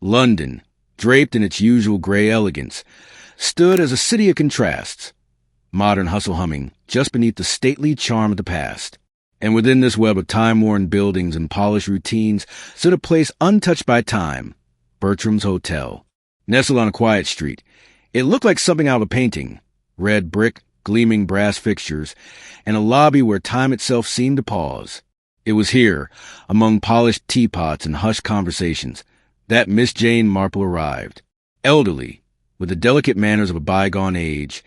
London, draped in its usual gray elegance, stood as a city of contrasts, modern hustle humming just beneath the stately charm of the past. And within this web of time-worn buildings and polished routines stood a place untouched by time, Bertram's Hotel. Nestled on a quiet street, it looked like something out of a painting. Red brick, gleaming brass fixtures, and a lobby where time itself seemed to pause. It was here, among polished teapots and hushed conversations, that Miss Jane Marple arrived. Elderly, with the delicate manners of a bygone age,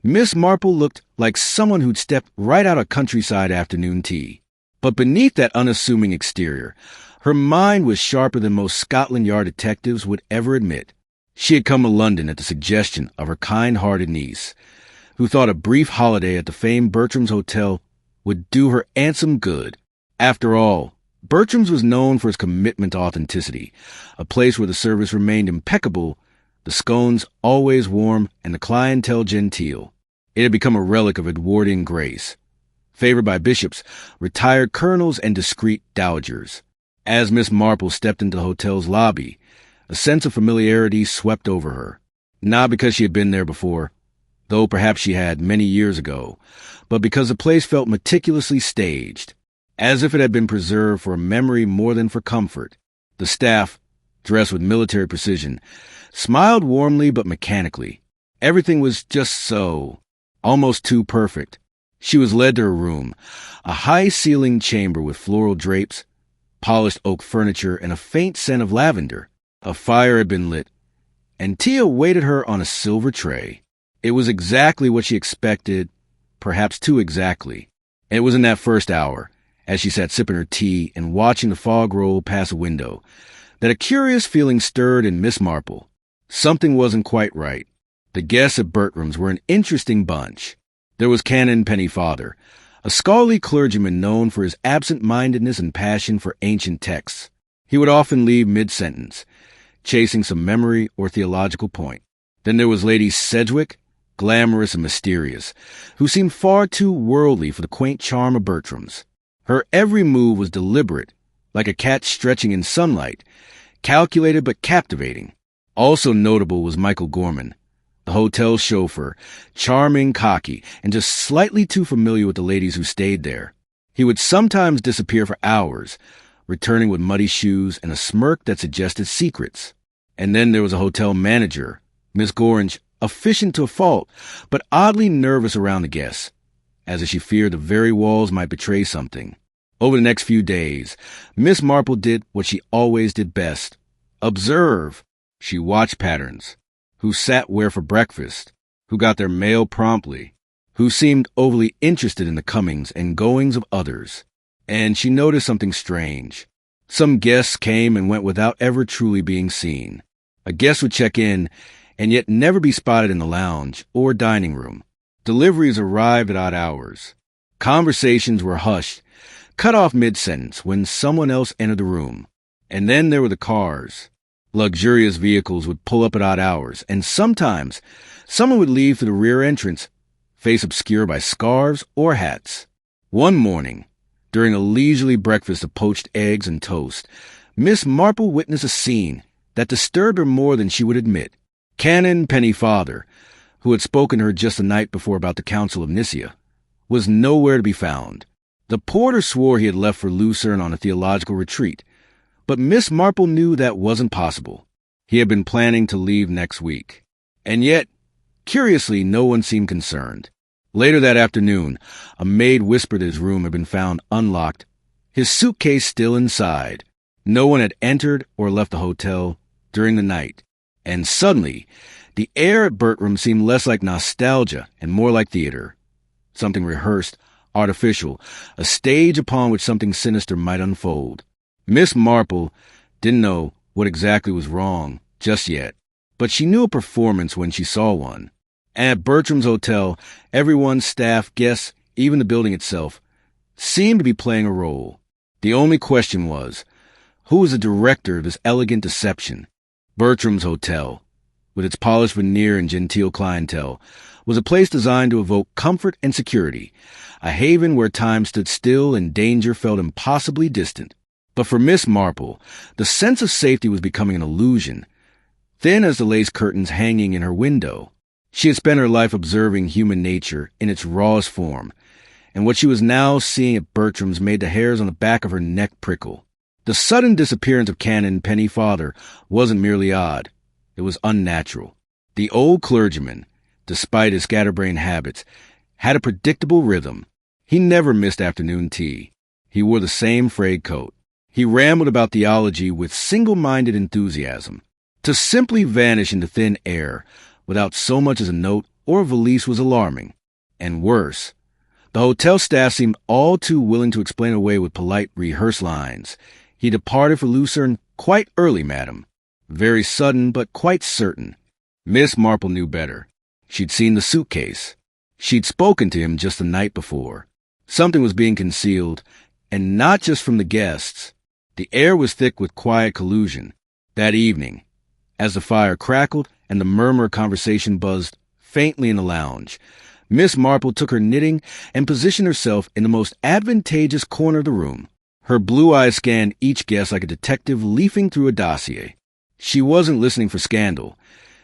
Miss Marple looked like someone who'd stepped right out of countryside afternoon tea. But beneath that unassuming exterior, her mind was sharper than most Scotland Yard detectives would ever admit. She had come to London at the suggestion of her kind-hearted niece, who thought a brief holiday at the famed Bertram's Hotel would do her aunt some good. After all, Bertram's was known for its commitment to authenticity, a place where the service remained impeccable, the scones always warm, and the clientele genteel. It had become a relic of Edwardian grace, favored by bishops, retired colonels, and discreet dowagers. As Miss Marple stepped into the hotel's lobby, a sense of familiarity swept over her. Not because she had been there before, though perhaps she had many years ago, but because the place felt meticulously staged, as if it had been preserved for a memory more than for comfort. The staff, dressed with military precision, smiled warmly but mechanically. Everything was just so, almost too perfect. She was led to her room, a high-ceilinged chamber with floral drapes, polished oak furniture, and a faint scent of lavender. A fire had been lit, and tea awaited her on a silver tray. It was exactly what she expected, perhaps too exactly. And it was in that first hour, as she sat sipping her tea and watching the fog roll past a window, that a curious feeling stirred in Miss Marple. Something wasn't quite right. The guests at Bertram's were an interesting bunch. There was Canon Pennyfather, a scholarly clergyman known for his absent-mindedness and passion for ancient texts. He would often leave mid-sentence, chasing some memory or theological point. Then there was Lady Sedgwick, glamorous and mysterious, who seemed far too worldly for the quaint charm of Bertram's. Her every move was deliberate, like a cat stretching in sunlight, calculated but captivating. Also notable was Michael Gorman, the hotel chauffeur, charming, cocky, and just slightly too familiar with the ladies who stayed there. He would sometimes disappear for hours, returning with muddy shoes and a smirk that suggested secrets. And then there was a hotel manager, Miss Gorringe, efficient to a fault, but oddly nervous around the guests, as if she feared the very walls might betray something. Over the next few days, Miss Marple did what she always did best: observe. She watched patterns. Who sat where for breakfast? Who got their mail promptly? Who seemed overly interested in the comings and goings of others? And she noticed something strange. Some guests came and went without ever truly being seen. A guest would check in and yet never be spotted in the lounge or dining room. Deliveries arrived at odd hours. Conversations were hushed, cut off mid-sentence when someone else entered the room. And then there were the cars. Luxurious vehicles would pull up at odd hours, and sometimes someone would leave through the rear entrance, face obscured by scarves or hats. One morning, during a leisurely breakfast of poached eggs and toast, Miss Marple witnessed a scene that disturbed her more than she would admit. Canon Pennyfather, who had spoken to her just the night before about the Council of Nicaea, was nowhere to be found. The porter swore he had left for Lucerne on a theological retreat, but Miss Marple knew that wasn't possible. He had been planning to leave next week. And yet, curiously, no one seemed concerned. Later that afternoon, a maid whispered his room had been found unlocked, his suitcase still inside. No one had entered or left the hotel during the night. And suddenly, the air at Bertram seemed less like nostalgia and more like theater. Something rehearsed, artificial, a stage upon which something sinister might unfold. Miss Marple didn't know what exactly was wrong just yet, but she knew a performance when she saw one. And at Bertram's Hotel, everyone, staff, guests, even the building itself, seemed to be playing a role. The only question was, who was the director of this elegant deception? Bertram's Hotel, with its polished veneer and genteel clientele, was a place designed to evoke comfort and security, a haven where time stood still and danger felt impossibly distant. But for Miss Marple, the sense of safety was becoming an illusion, thin as the lace curtains hanging in her window. She had spent her life observing human nature in its rawest form, and what she was now seeing at Bertram's made the hairs on the back of her neck prickle. The sudden disappearance of Canon Penny Father wasn't merely odd. It was unnatural. The old clergyman, despite his scatterbrained habits, had a predictable rhythm. He never missed afternoon tea. He wore the same frayed coat. He rambled about theology with single-minded enthusiasm. To simply vanish into thin air without so much as a note or a valise was alarming. And worse, the hotel staff seemed all too willing to explain away with polite rehearsed lines. He departed for Lucerne quite early, madam. Very sudden, but quite certain. Miss Marple knew better. She'd seen the suitcase. She'd spoken to him just the night before. Something was being concealed, and not just from the guests. The air was thick with quiet collusion. That evening, as the fire crackled and the murmur of conversation buzzed faintly in the lounge, Miss Marple took her knitting and positioned herself in the most advantageous corner of the room. Her blue eyes scanned each guest like a detective leafing through a dossier. She wasn't listening for scandal.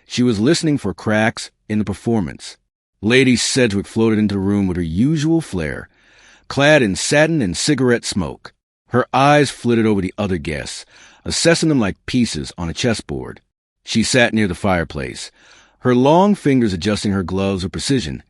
She was listening for cracks in the performance. Lady Sedgwick floated into the room with her usual flair, clad in satin and cigarette smoke. Her eyes flitted over the other guests, assessing them like pieces on a chessboard. She sat near the fireplace, her long fingers adjusting her gloves with precision,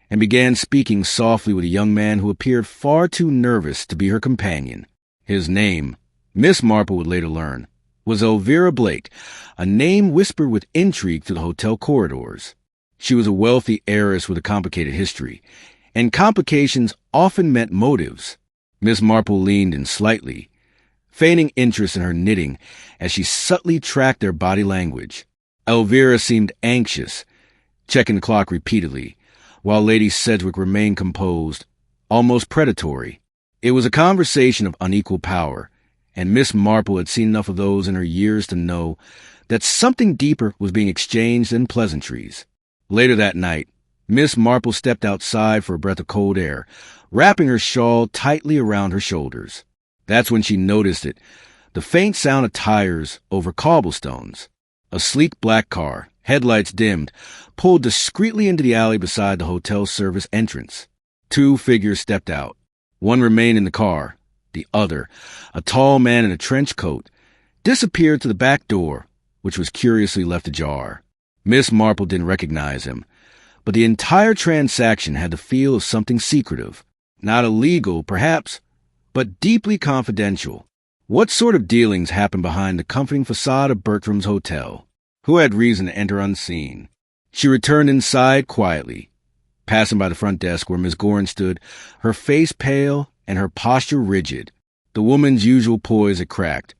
and began speaking softly with a young man who appeared far too nervous to be her companion. His name, Miss Marple would later learn, was Elvira Blake, a name whispered with intrigue through the hotel corridors. She was a wealthy heiress with a complicated history, and complications often meant motives. Miss Marple leaned in slightly, feigning interest in her knitting as she subtly tracked their body language. Elvira seemed anxious, checking the clock repeatedly, while Lady Sedgwick remained composed, almost predatory. It was a conversation of unequal power, and Miss Marple had seen enough of those in her years to know that something deeper was being exchanged than pleasantries. Later that night, Miss Marple stepped outside for a breath of cold air, wrapping her shawl tightly around her shoulders. That's when she noticed it, the faint sound of tires over cobblestones. A sleek black car, headlights dimmed, pulled discreetly into the alley beside the hotel service entrance. Two figures stepped out. One remained in the car. The other, a tall man in a trench coat, disappeared to the back door, which was curiously left ajar. Miss Marple didn't recognize him, but the entire transaction had the feel of something secretive. Not illegal, perhaps, but deeply confidential. What sort of dealings happened behind the comforting facade of Bertram's hotel? Who had reason to enter unseen? She returned inside quietly, passing by the front desk where Miss Gorin stood, her face pale and her posture rigid. The woman's usual poise had cracked,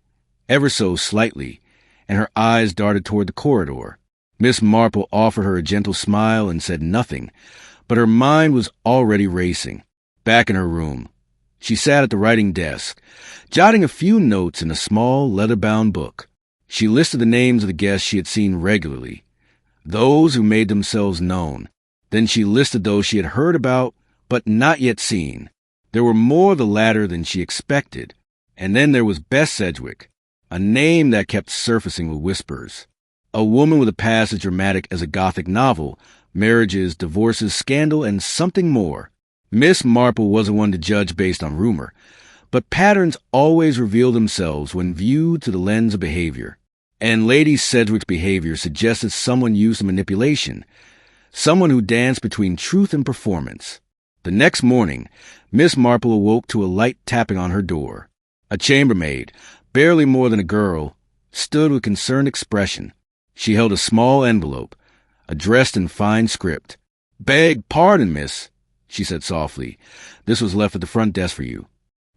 ever so slightly, and her eyes darted toward the corridor. Miss Marple offered her a gentle smile and said nothing, but her mind was already racing. Back in her room, she sat at the writing desk, jotting a few notes in a small leather-bound book. She listed the names of the guests she had seen regularly, those who made themselves known. Then she listed those she had heard about but not yet seen. There were more of the latter than she expected. And then there was Bess Sedgwick, a name that kept surfacing with whispers. A woman with a past as dramatic as a Gothic novel, marriages, divorces, scandal, and something more. Miss Marple wasn't one to judge based on rumor, but patterns always reveal themselves when viewed through the lens of behavior. And Lady Sedgwick's behavior suggested someone used to manipulation, someone who danced between truth and performance. The next morning, Miss Marple awoke to a light tapping on her door. A chambermaid, barely more than a girl, stood with concerned expression. She held a small envelope, addressed in fine script. "Beg pardon, miss," she said softly. "This was left at the front desk for you."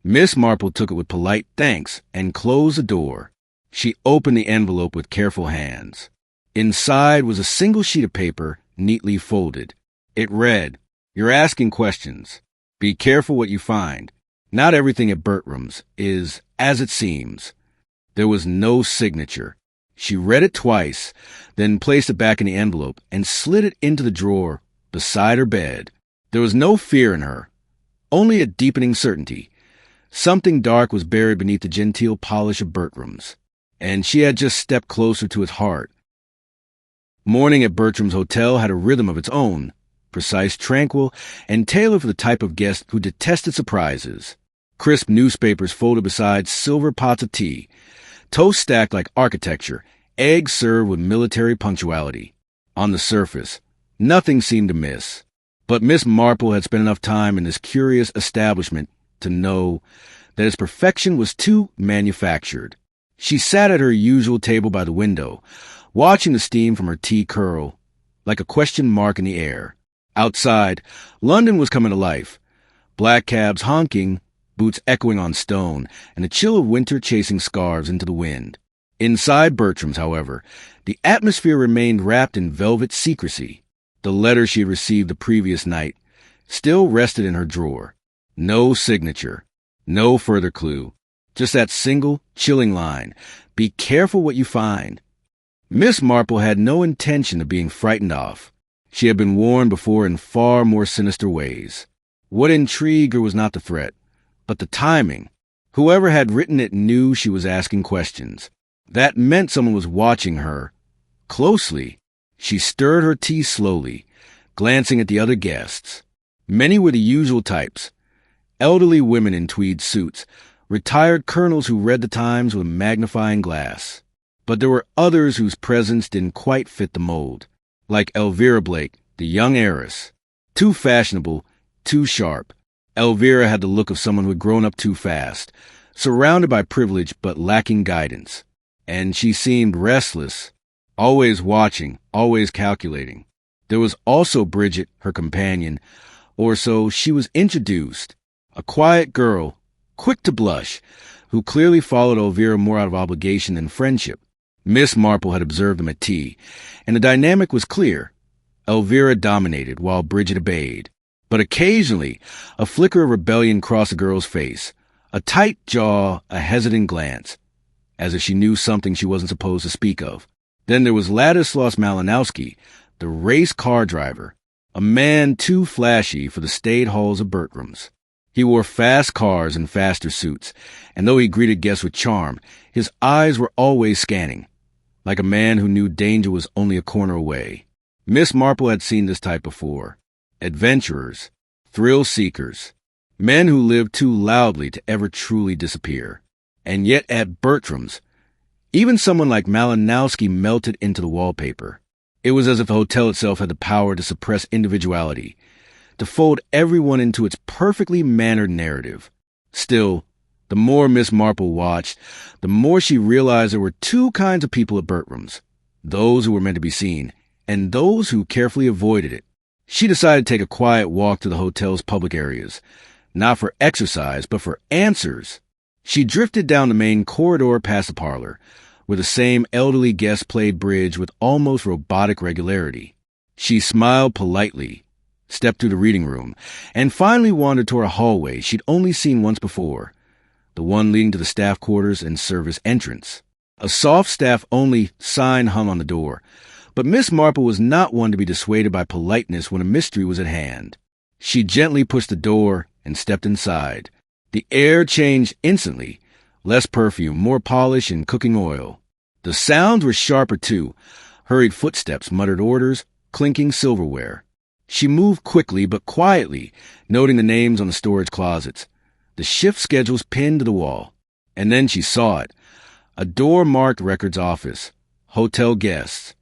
Miss Marple took it with polite thanks and closed the door. She opened the envelope with careful hands. Inside was a single sheet of paper, neatly folded. It read, "You're asking questions. Be careful what you find. Not everything at Bertram's is as it seems." There was no signature. She read it twice, then placed it back in the envelope and slid it into the drawer beside her bed. There was no fear in her, only a deepening certainty. Something dark was buried beneath the genteel polish of Bertram's, and she had just stepped closer to its heart. Morning at Bertram's hotel had a rhythm of its own, precise, tranquil, and tailored for the type of guest who detested surprises. Crisp newspapers folded beside silver pots of tea, toast stacked like architecture, eggs served with military punctuality. On the surface, nothing seemed amiss. But Miss Marple had spent enough time in this curious establishment to know that its perfection was too manufactured. She sat at her usual table by the window, watching the steam from her tea curl like a question mark in the air. Outside, London was coming to life. Black cabs honking, boots echoing on stone, and the chill of winter chasing scarves into the wind. Inside Bertram's, however, the atmosphere remained wrapped in velvet secrecy. The letter she had received the previous night still rested in her drawer. No signature, no further clue, just that single, chilling line, "Be careful what you find." Miss Marple had no intention of being frightened off. She had been warned before in far more sinister ways. What intrigued her was not the threat, but the timing. Whoever had written it knew she was asking questions. That meant someone was watching her closely. She stirred her tea slowly, glancing at the other guests. Many were the usual types: elderly women in tweed suits, retired colonels who read the Times with a magnifying glass. But there were others whose presence didn't quite fit the mold, like Elvira Blake, the young heiress. Too fashionable, too sharp. Elvira had the look of someone who had grown up too fast, surrounded by privilege but lacking guidance. And she seemed restless, always watching, always calculating. There was also Bridget, her companion, or so she was introduced, a quiet girl, quick to blush, who clearly followed Elvira more out of obligation than friendship. Miss Marple had observed them at tea, and the dynamic was clear. Elvira dominated while Bridget obeyed. But occasionally, a flicker of rebellion crossed the girl's face, a tight jaw, a hesitant glance, as if she knew something she wasn't supposed to speak of. Then there was Ladislaus Malinowski, the race car driver, a man too flashy for the staid halls of Bertram's. He wore fast cars and faster suits, and though he greeted guests with charm, his eyes were always scanning, like a man who knew danger was only a corner away. Miss Marple had seen this type before. Adventurers, thrill-seekers, men who lived too loudly to ever truly disappear. And yet at Bertram's, even someone like Malinowski melted into the wallpaper. It was as if the hotel itself had the power to suppress individuality, to fold everyone into its perfectly mannered narrative. Still, the more Miss Marple watched, the more she realized there were two kinds of people at Bertram's: those who were meant to be seen, and those who carefully avoided it. She decided to take a quiet walk to the hotel's public areas, not for exercise, but for answers. She drifted down the main corridor past the parlor, where the same elderly guest played bridge with almost robotic regularity. She smiled politely, stepped through the reading room, and finally wandered toward a hallway she'd only seen once before, the one leading to the staff quarters and service entrance. A soft staff-only sign hung on the door, but Miss Marple was not one to be dissuaded by politeness when a mystery was at hand. She gently pushed the door and stepped inside. The air changed instantly, less perfume, more polish and cooking oil. The sounds were sharper too: hurried footsteps, muttered orders, clinking silverware. She moved quickly but quietly, noting the names on the storage closets, the shift schedules pinned to the wall. And then she saw it: a door marked Records Office, Hotel Guests.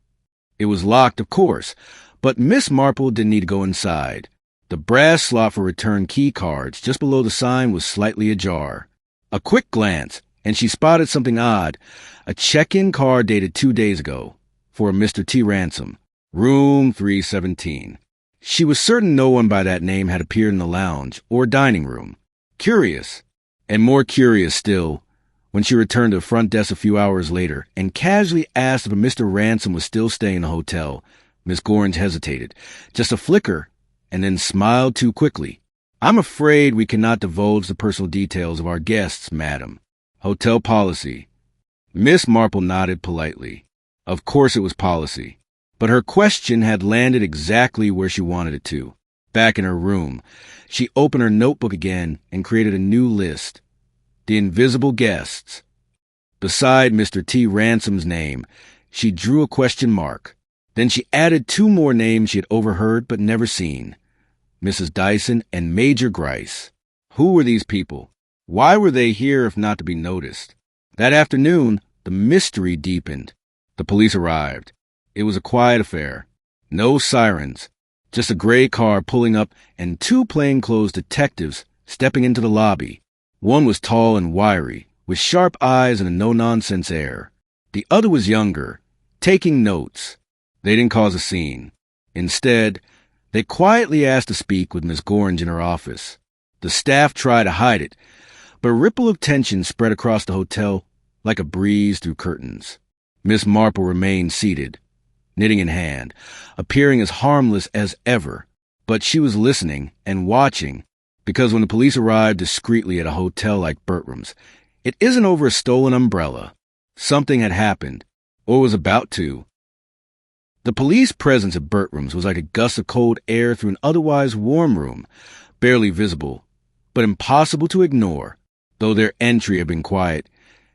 It was locked, of course, but Miss Marple didn't need to go inside. The brass slot for return key cards just below the sign was slightly ajar. A quick glance, and she spotted something odd: a check-in card dated 2 days ago, for a Mr. T. Ransom, room 317. She was certain no one by that name had appeared in the lounge or dining room. Curious, and more curious still, when she returned to the front desk a few hours later and casually asked if a Mr. Ransom was still staying in the hotel, Miss Gorringe hesitated, just a flicker, and then smiled too quickly. "I'm afraid we cannot divulge the personal details of our guests, madam. Hotel policy." Miss Marple nodded politely. Of course it was policy. But her question had landed exactly where she wanted it to. Back in her room, she opened her notebook again and created a new list. The invisible guests. Beside Mr. T. Ransom's name, she drew a question mark. Then she added 2 more names she had overheard but never seen. Mrs. Dyson and Major Grice. Who were these people? Why were they here if not to be noticed? That afternoon, the mystery deepened. The police arrived. It was a quiet affair. No sirens. Just a gray car pulling up and 2 plainclothes detectives stepping into the lobby. One was tall and wiry, with sharp eyes and a no-nonsense air. The other was younger, taking notes. They didn't cause a scene. Instead, they quietly asked to speak with Miss Gorringe in her office. The staff tried to hide it, but a ripple of tension spread across the hotel like a breeze through curtains. Miss Marple remained seated, knitting in hand, appearing as harmless as ever. But she was listening and watching, because when the police arrived discreetly at a hotel like Bertram's, it isn't over a stolen umbrella. Something had happened, or was about to. The police presence at Bertram's was like a gust of cold air through an otherwise warm room, barely visible, but impossible to ignore. Though their entry had been quiet,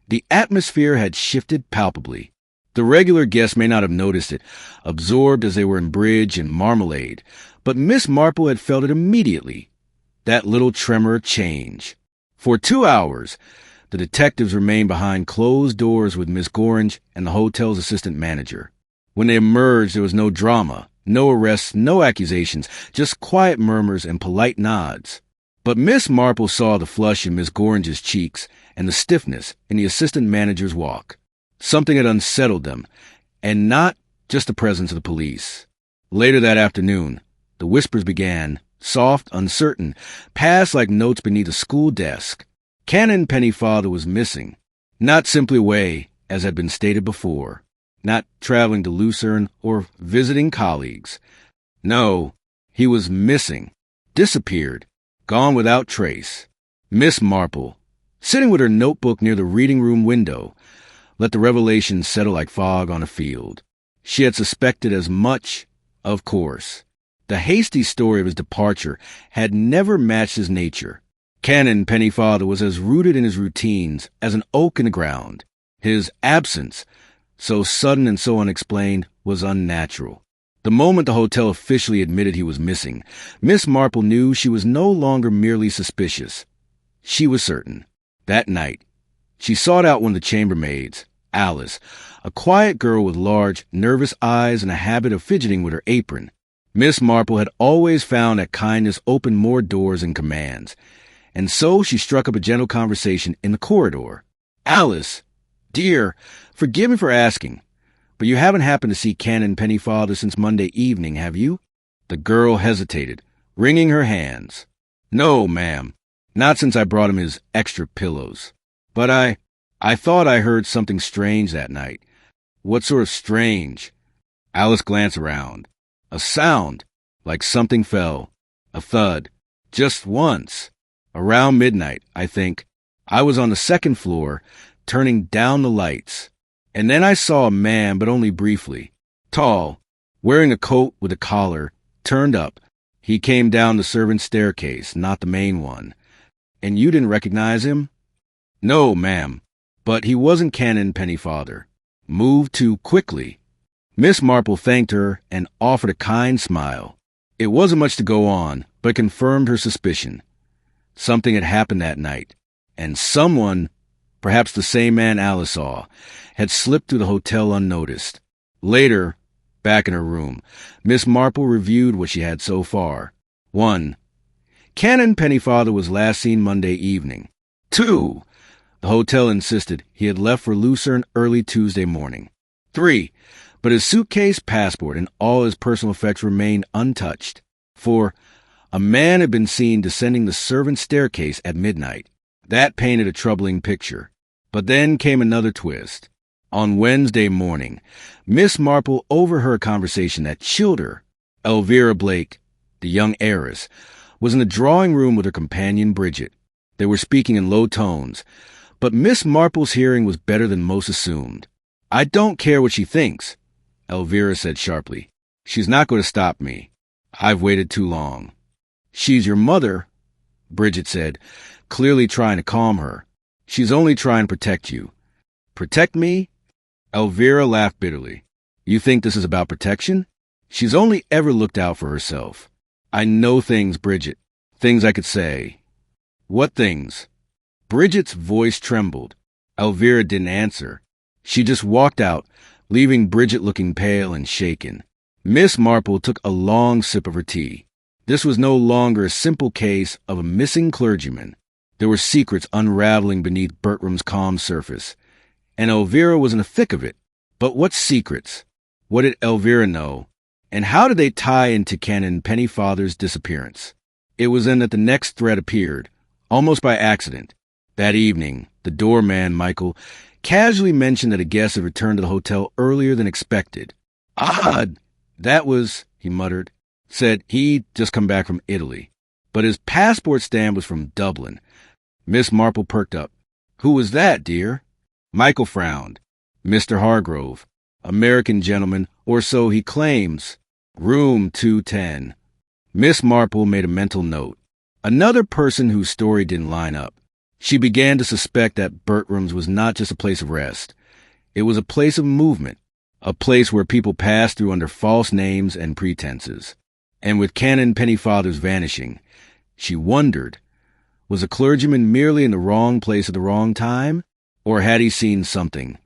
the atmosphere had shifted palpably. The regular guests may not have noticed it, absorbed as they were in bridge and marmalade, but Miss Marple had felt it immediately. That little tremor of change. For 2 hours, the detectives remained behind closed doors with Miss Gorringe and the hotel's assistant manager. When they emerged, there was no drama, no arrests, no accusations, just quiet murmurs and polite nods. But Miss Marple saw the flush in Miss Gorringe's cheeks and the stiffness in the assistant manager's walk. Something had unsettled them, and not just the presence of the police. Later that afternoon, the whispers began, soft, uncertain, passed like notes beneath a school desk. Canon Pennyfather was missing, not simply away, as had been stated before, not traveling to Lucerne or visiting colleagues. No, he was missing, disappeared, gone without trace. Miss Marple, sitting with her notebook near the reading room window, let the revelation settle like fog on a field. She had suspected as much, of course. The hasty story of his departure had never matched his nature. Canon Pennyfather was as rooted in his routines as an oak in the ground. His absence, so sudden and so unexplained, was unnatural. The moment the hotel officially admitted he was missing, Miss Marple knew she was no longer merely suspicious. She was certain. That night, she sought out one of the chambermaids, Alice, a quiet girl with large, nervous eyes and a habit of fidgeting with her apron. Miss Marple had always found that kindness opened more doors and commands, and so she struck up a gentle conversation in the corridor. "Alice, dear, forgive me for asking, but you haven't happened to see Canon Pennyfather since Monday evening, have you?" The girl hesitated, wringing her hands. "No, ma'am, not since I brought him his extra pillows. But I thought I heard something strange that night." "What sort of strange?" Alice glanced around. "A sound, like something fell. A thud. Just once. Around midnight, I think. I was on the 2nd floor, turning down the lights. And then I saw a man, but only briefly. Tall, wearing a coat with a collar, turned up. He came down the servants' staircase, not the main one." "And you didn't recognize him?" "No, ma'am. But he wasn't Canon Pennyfather. Moved too quickly." Miss Marple thanked her and offered a kind smile. It wasn't much to go on, but confirmed her suspicion. Something had happened that night, and someone, perhaps the same man Alice saw, had slipped through the hotel unnoticed. Later, back in her room, Miss Marple reviewed what she had so far. 1. Canon Pennyfather was last seen Monday evening. 2. The hotel insisted he had left for Lucerne early Tuesday morning. 3. But his suitcase, passport, and all his personal effects remained untouched. 4. A man had been seen descending the servants' staircase at midnight. That painted a troubling picture. But then came another twist. On Wednesday morning, Miss Marple overheard a conversation that chilled her. Elvira Blake, the young heiress, was in the drawing room with her companion Bridget. They were speaking in low tones, but Miss Marple's hearing was better than most assumed. "I don't care what she thinks," Elvira said sharply. "She's not going to stop me. I've waited too long." "She's your mother," Bridget said, clearly trying to calm her. She's only trying to protect you. Protect me? Elvira laughed bitterly. You think this is about protection? She's only ever looked out for herself. I know things, Bridget. Things I could say. What things? Bridget's voice trembled. Elvira didn't answer. She just walked out, leaving Bridget looking pale and shaken. Miss Marple took a long sip of her tea. This was no longer a simple case of a missing clergyman. There were secrets unraveling beneath Bertram's calm surface, and Elvira was in the thick of it. But what secrets? What did Elvira know? And how did they tie into Canon Pennyfather's disappearance? It was then that the next threat appeared, almost by accident. That evening, the doorman, Michael, casually mentioned that a guest had returned to the hotel earlier than expected. Odd! That was, he muttered, said he'd just come back from Italy. But his passport stamp was from Dublin. Miss Marple perked up. Who was that, dear? Michael frowned. Mr. Hargrove. American gentleman, or so he claims. Room 210. Miss Marple made a mental note. Another person whose story didn't line up. She began to suspect that Bertram's was not just a place of rest. It was a place of movement, a place where people passed through under false names and pretenses. And with Canon Pennyfather's vanishing, she wondered, was a clergyman merely in the wrong place at the wrong time? Or had he seen something?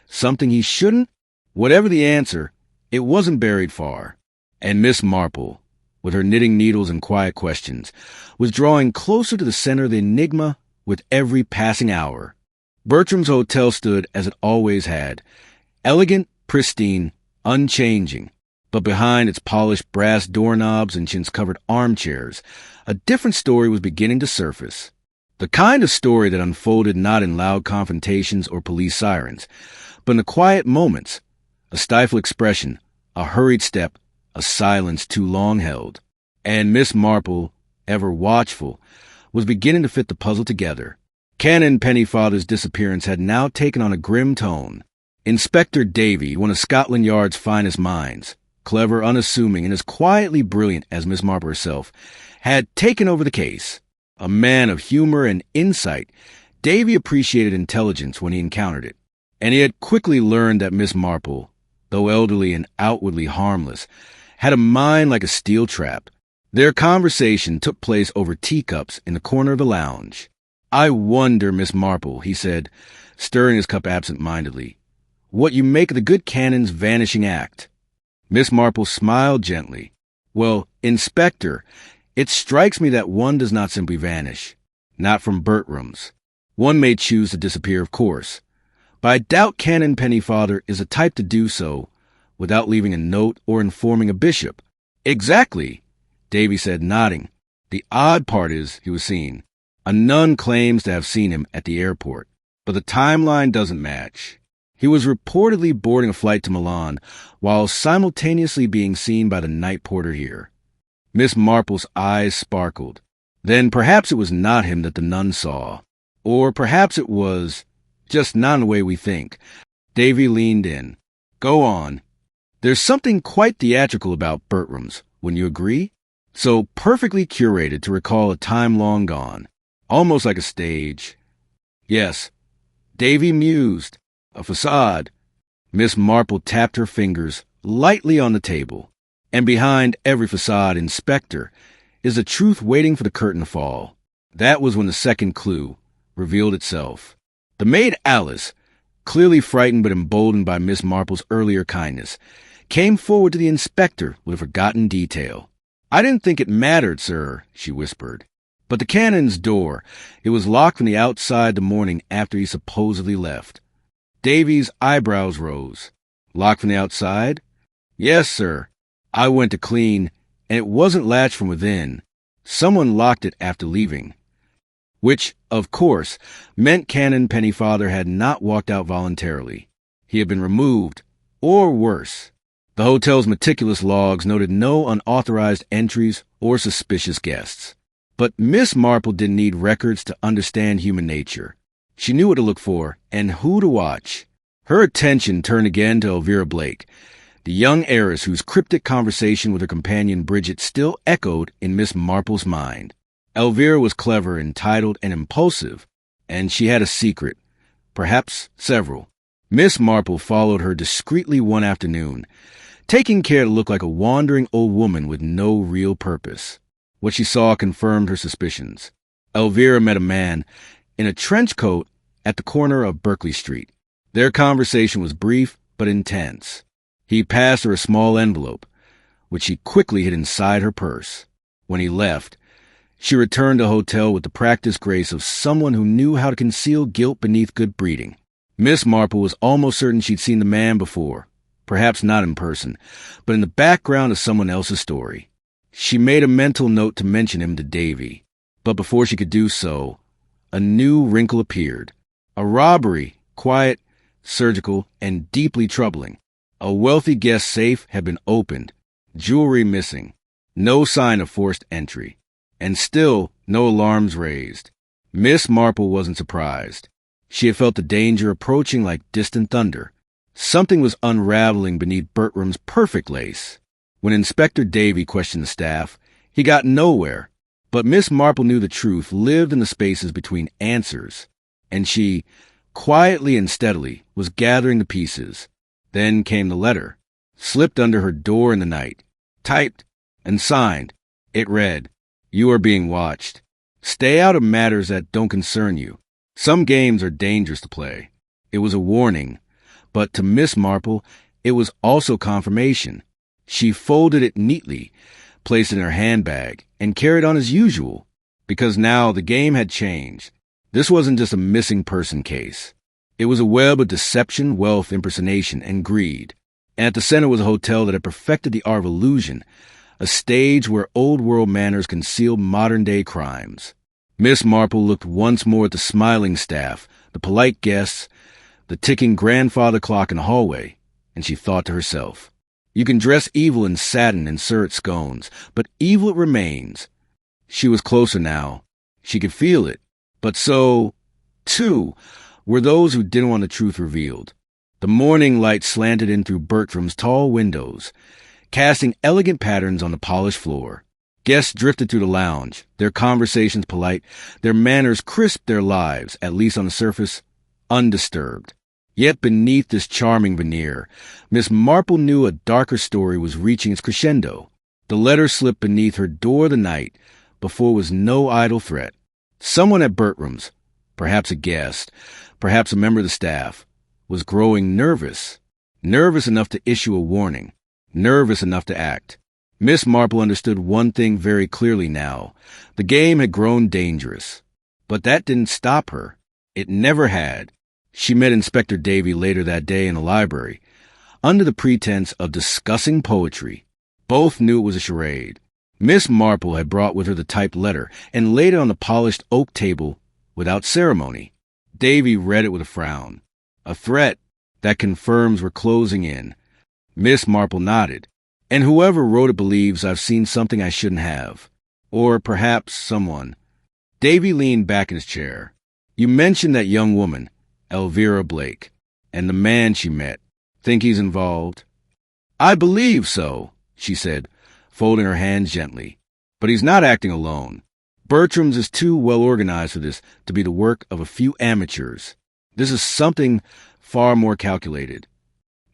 Something he shouldn't? Whatever the answer, it wasn't buried far. And Miss Marple, with her knitting needles and quiet questions, was drawing closer to the center of the enigma with every passing hour. Bertram's hotel stood as it always had, elegant, pristine, unchanging. But behind its polished brass doorknobs and chintz-covered armchairs, a different story was beginning to surface. The kind of story that unfolded not in loud confrontations or police sirens, but in the quiet moments, a stifled expression, a hurried step, a silence too long held. And Miss Marple, ever watchful, was beginning to fit the puzzle together. Canon Pennyfather's disappearance had now taken on a grim tone. Inspector Davy, one of Scotland Yard's finest minds, clever, unassuming, and as quietly brilliant as Miss Marple herself, had taken over the case. A man of humor and insight, Davy appreciated intelligence when he encountered it, and he had quickly learned that Miss Marple, though elderly and outwardly harmless, had a mind like a steel trap. Their conversation took place over teacups in the corner of the lounge. I wonder, Miss Marple, he said, stirring his cup absent-mindedly, what you make of the good canon's vanishing act. Miss Marple smiled gently. Well, Inspector, it strikes me that one does not simply vanish. Not from Bertram's. One may choose to disappear, of course. But I doubt Canon Pennyfather is the type to do so without leaving a note or informing a bishop. Exactly, Davy said, nodding. The odd part is he was seen. A nun claims to have seen him at the airport, but the timeline doesn't match. He was reportedly boarding a flight to Milan while simultaneously being seen by the night porter here. Miss Marple's eyes sparkled. Then perhaps it was not him that the nun saw. Or perhaps it was just not in the way we think. Davy leaned in. Go on. There's something quite theatrical about Bertram's, wouldn't you agree? So perfectly curated to recall a time long gone. Almost like a stage. Yes. Davy mused. A facade. Miss Marple tapped her fingers lightly on the table. And behind every facade, Inspector, is the truth waiting for the curtain to fall. That was when the second clue revealed itself. The maid Alice, clearly frightened but emboldened by Miss Marple's earlier kindness, came forward to the inspector with a forgotten detail. I didn't think it mattered, sir, she whispered. But the canon's door, it was locked from the outside the morning after he supposedly left. Davy's eyebrows rose. Locked from the outside? Yes, sir. I went to clean, and it wasn't latched from within. Someone locked it after leaving. Which, of course, meant Canon Pennyfather had not walked out voluntarily. He had been removed, or worse. The hotel's meticulous logs noted no unauthorized entries or suspicious guests. But Miss Marple didn't need records to understand human nature. She knew what to look for and who to watch. Her attention turned again to Elvira Blake, the young heiress whose cryptic conversation with her companion Bridget still echoed in Miss Marple's mind. Elvira was clever, entitled, and impulsive, And she had a secret, perhaps several. Miss Marple followed her discreetly one afternoon, taking care to look like a wandering old woman with no real purpose. What she saw confirmed her suspicions. Elvira met a man in a trench coat at the corner of Berkeley Street. Their conversation was brief but intense. He passed her a small envelope, which she quickly hid inside her purse. When he left, she returned to the hotel with the practiced grace of someone who knew how to conceal guilt beneath good breeding. Miss Marple was almost certain she'd seen the man before, perhaps not in person, but in the background of someone else's story. She made a mental note to mention him to Davy, but before she could do so, a new wrinkle appeared. A robbery, quiet, surgical, and deeply troubling. A wealthy guest safe had been opened, jewelry missing, no sign of forced entry, and still no alarms raised. Miss Marple wasn't surprised. She had felt the danger approaching like distant thunder. Something was unraveling beneath Bertram's perfect lace. When Inspector Davy questioned the staff, he got nowhere. But Miss Marple knew the truth lived in the spaces between answers, and she, quietly and steadily, was gathering the pieces. Then came the letter, slipped under her door in the night, typed and signed. It read, "You are being watched. Stay out of matters that don't concern you. Some games are dangerous to play." It was a warning, but to Miss Marple, it was also confirmation. She folded it neatly, placed it in her handbag, and carried on as usual, because now the game had changed. This wasn't just a missing person case. It was a web of deception, wealth, impersonation, and greed. And at the center was a hotel that had perfected the art of illusion, a stage where old-world manners concealed modern-day crimes. Miss Marple looked once more at the smiling staff, the polite guests, the ticking grandfather clock in the hallway, and she thought to herself, "You can dress evil in satin and suet scones, but evil it remains." She was closer now. She could feel it. But so, too, were those who didn't want the truth revealed. The morning light slanted in through Bertram's tall windows, casting elegant patterns on the polished floor. Guests drifted through the lounge, their conversations polite, their manners crisp, their lives, at least on the surface, undisturbed. Yet beneath this charming veneer, Miss Marple knew a darker story was reaching its crescendo. The letter slipped beneath her door the night before was no idle threat. Someone at Bertram's, perhaps a guest, perhaps a member of the staff, was growing nervous. Nervous enough to issue a warning. Nervous enough to act. Miss Marple understood one thing very clearly now. The game had grown dangerous. But that didn't stop her. It never had. She met Inspector Davy later that day in the library, under the pretense of discussing poetry. Both knew it was a charade. Miss Marple had brought with her the typed letter and laid it on the polished oak table without ceremony. Davy read it with a frown. A threat that confirms we're closing in. Miss Marple nodded. And whoever wrote it believes I've seen something I shouldn't have. Or perhaps someone. Davy leaned back in his chair. You mentioned that young woman, Elvira Blake, and the man she met. Think he's involved? I believe so, she said, folding her hands gently. But he's not acting alone. Bertram's is too well organized for this to be the work of a few amateurs. This is something far more calculated.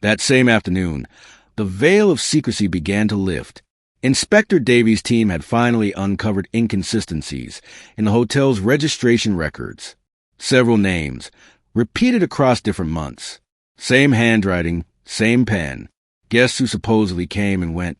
That same afternoon, the veil of secrecy began to lift. Inspector Davy's team had finally uncovered inconsistencies in the hotel's registration records. Several names, repeated across different months. Same handwriting, same pen. Guests who supposedly came and went.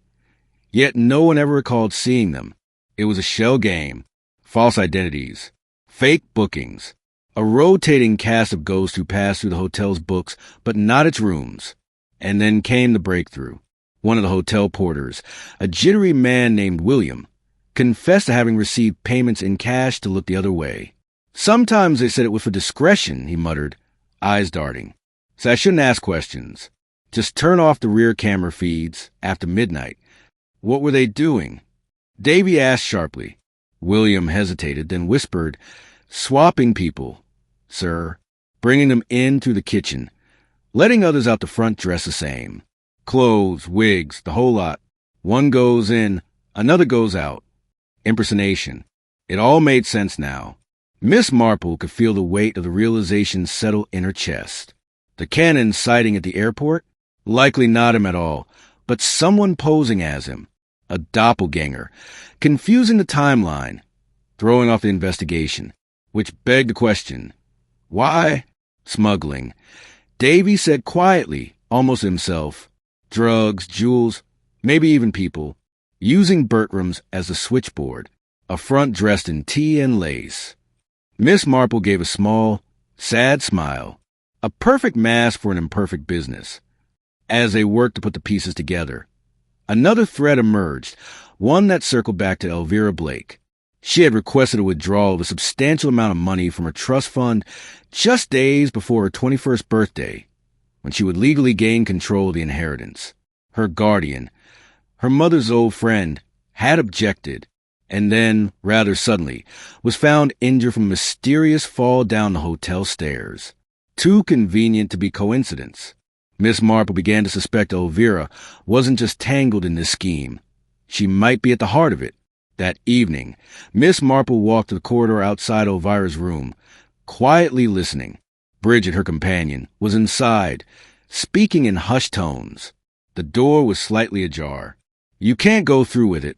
Yet no one ever recalled seeing them. It was a shell game. False identities. Fake bookings. A rotating cast of ghosts who passed through the hotel's books, but not its rooms. And then came the breakthrough. One of the hotel porters, a jittery man named William, confessed to having received payments in cash to look the other way. Sometimes they said it was for discretion, he muttered, eyes darting. So I shouldn't ask questions. Just turn off the rear camera feeds after midnight. What were they doing? Davy asked sharply. William hesitated, then whispered, swapping people, sir, bringing them in through the kitchen, letting others out the front dress the same. Clothes, wigs, the whole lot. One goes in, another goes out. Impersonation. It all made sense now. Miss Marple could feel the weight of the realization settle in her chest. The Cannon's sighting at the airport? Likely not him at all, but someone posing as him. A doppelganger, confusing the timeline, throwing off the investigation, which begged the question, why? Smuggling. Davy said quietly, almost himself, drugs, jewels, maybe even people, using Bertram's as a switchboard, a front dressed in tea and lace. Miss Marple gave a small, sad smile, a perfect mask for an imperfect business. As they worked to put the pieces together, another thread emerged, one that circled back to Elvira Blake. She had requested a withdrawal of a substantial amount of money from her trust fund just days before her 21st birthday, when she would legally gain control of the inheritance. Her guardian, her mother's old friend, had objected, and then, rather suddenly, was found injured from a mysterious fall down the hotel stairs. Too convenient to be coincidence. Miss Marple began to suspect Elvira wasn't just tangled in this scheme. She might be at the heart of it. That evening, Miss Marple walked to the corridor outside Elvira's room, quietly listening. Bridget, her companion, was inside, speaking in hushed tones. The door was slightly ajar. "You can't go through with it,"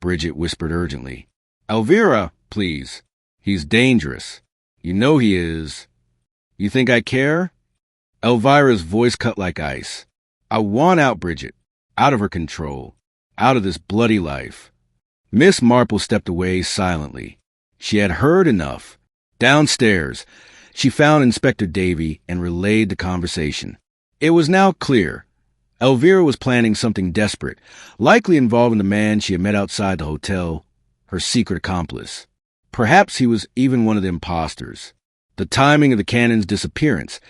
Bridget whispered urgently. "Elvira, please. He's dangerous. You know he is. You think I care?" Elvira's voice cut like ice. "I want out, Bridget. Out of her control. Out of this bloody life." Miss Marple stepped away silently. She had heard enough. Downstairs, she found Inspector Davy and relayed the conversation. It was now clear. Elvira was planning something desperate, likely involving the man she had met outside the hotel, her secret accomplice. Perhaps he was even one of the imposters. The timing of the Cannon's disappearance,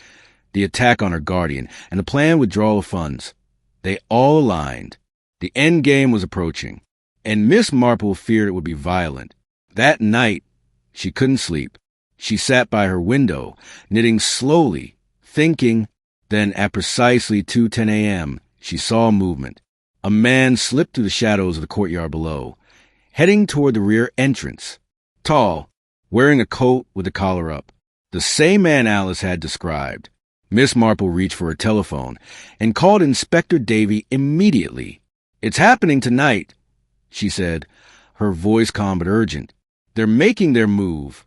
the attack on her guardian, and the planned withdrawal of funds, they all aligned. The end game was approaching, and Miss Marple feared it would be violent. That night, she couldn't sleep. She sat by her window, knitting slowly, thinking. Then, at precisely 2:10 a.m., she saw movement. A man slipped through the shadows of the courtyard below, heading toward the rear entrance. Tall, wearing a coat with the collar up. The same man Alice had described. Miss Marple reached for her telephone and called Inspector Davy immediately. "It's happening tonight," she said, her voice calm but urgent. "They're making their move."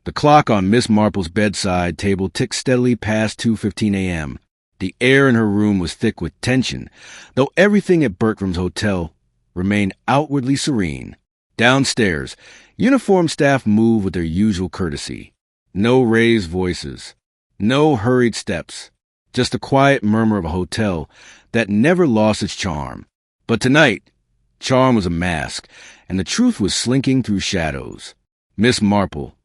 The clock on Miss Marple's bedside table ticked steadily past 2:15 a.m. The air in her room was thick with tension, though everything at Bertram's hotel remained outwardly serene. Downstairs, uniformed staff moved with their usual courtesy. No raised voices, no hurried steps, just the quiet murmur of a hotel that never lost its charm. But tonight, charm was a mask, and the truth was slinking through shadows. Miss Marple,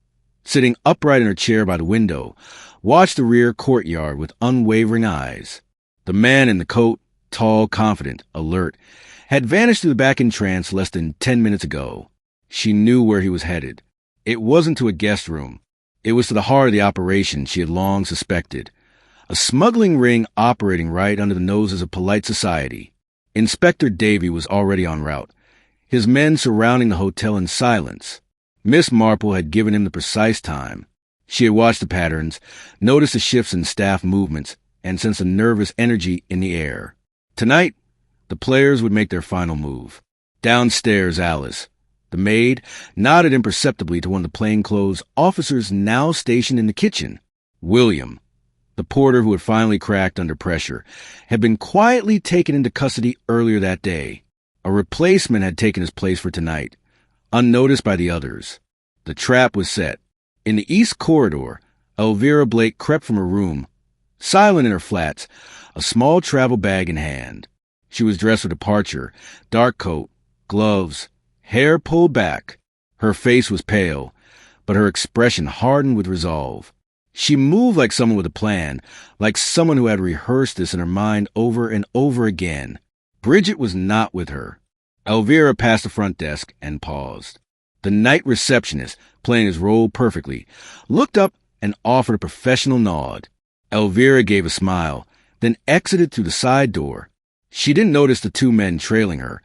sitting upright in her chair by the window, watched the rear courtyard with unwavering eyes. The man in the coat, tall, confident, alert, had vanished through the back entrance less than 10 minutes ago. She knew where he was headed. It wasn't to a guest room. It was to the heart of the operation she had long suspected. A smuggling ring operating right under the noses of polite society. Inspector Davy was already en route, his men surrounding the hotel in silence. Miss Marple had given him the precise time. She had watched the patterns, noticed the shifts in staff movements, and sensed a nervous energy in the air. Tonight, the players would make their final move. Downstairs, Alice, the maid, nodded imperceptibly to one of the plainclothes officers now stationed in the kitchen. William, the porter who had finally cracked under pressure, had been quietly taken into custody earlier that day. A replacement had taken his place for tonight, unnoticed by the others. The trap was set. In the east corridor, Elvira Blake crept from her room, silent in her flats, a small travel bag in hand. She was dressed for departure, dark coat, gloves, hair pulled back. Her face was pale, but her expression hardened with resolve. She moved like someone with a plan, like someone who had rehearsed this in her mind over and over again. Bridget was not with her. Elvira passed the front desk and paused. The night receptionist, playing his role perfectly, looked up and offered a professional nod. Elvira gave a smile, then exited through the side door. She didn't notice the two men trailing her,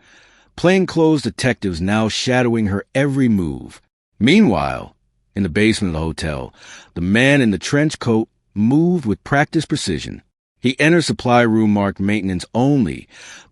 plainclothes detectives now shadowing her every move. Meanwhile, In the basement of the hotel, the man in the trench coat moved with practiced precision. He entered supply room marked maintenance only,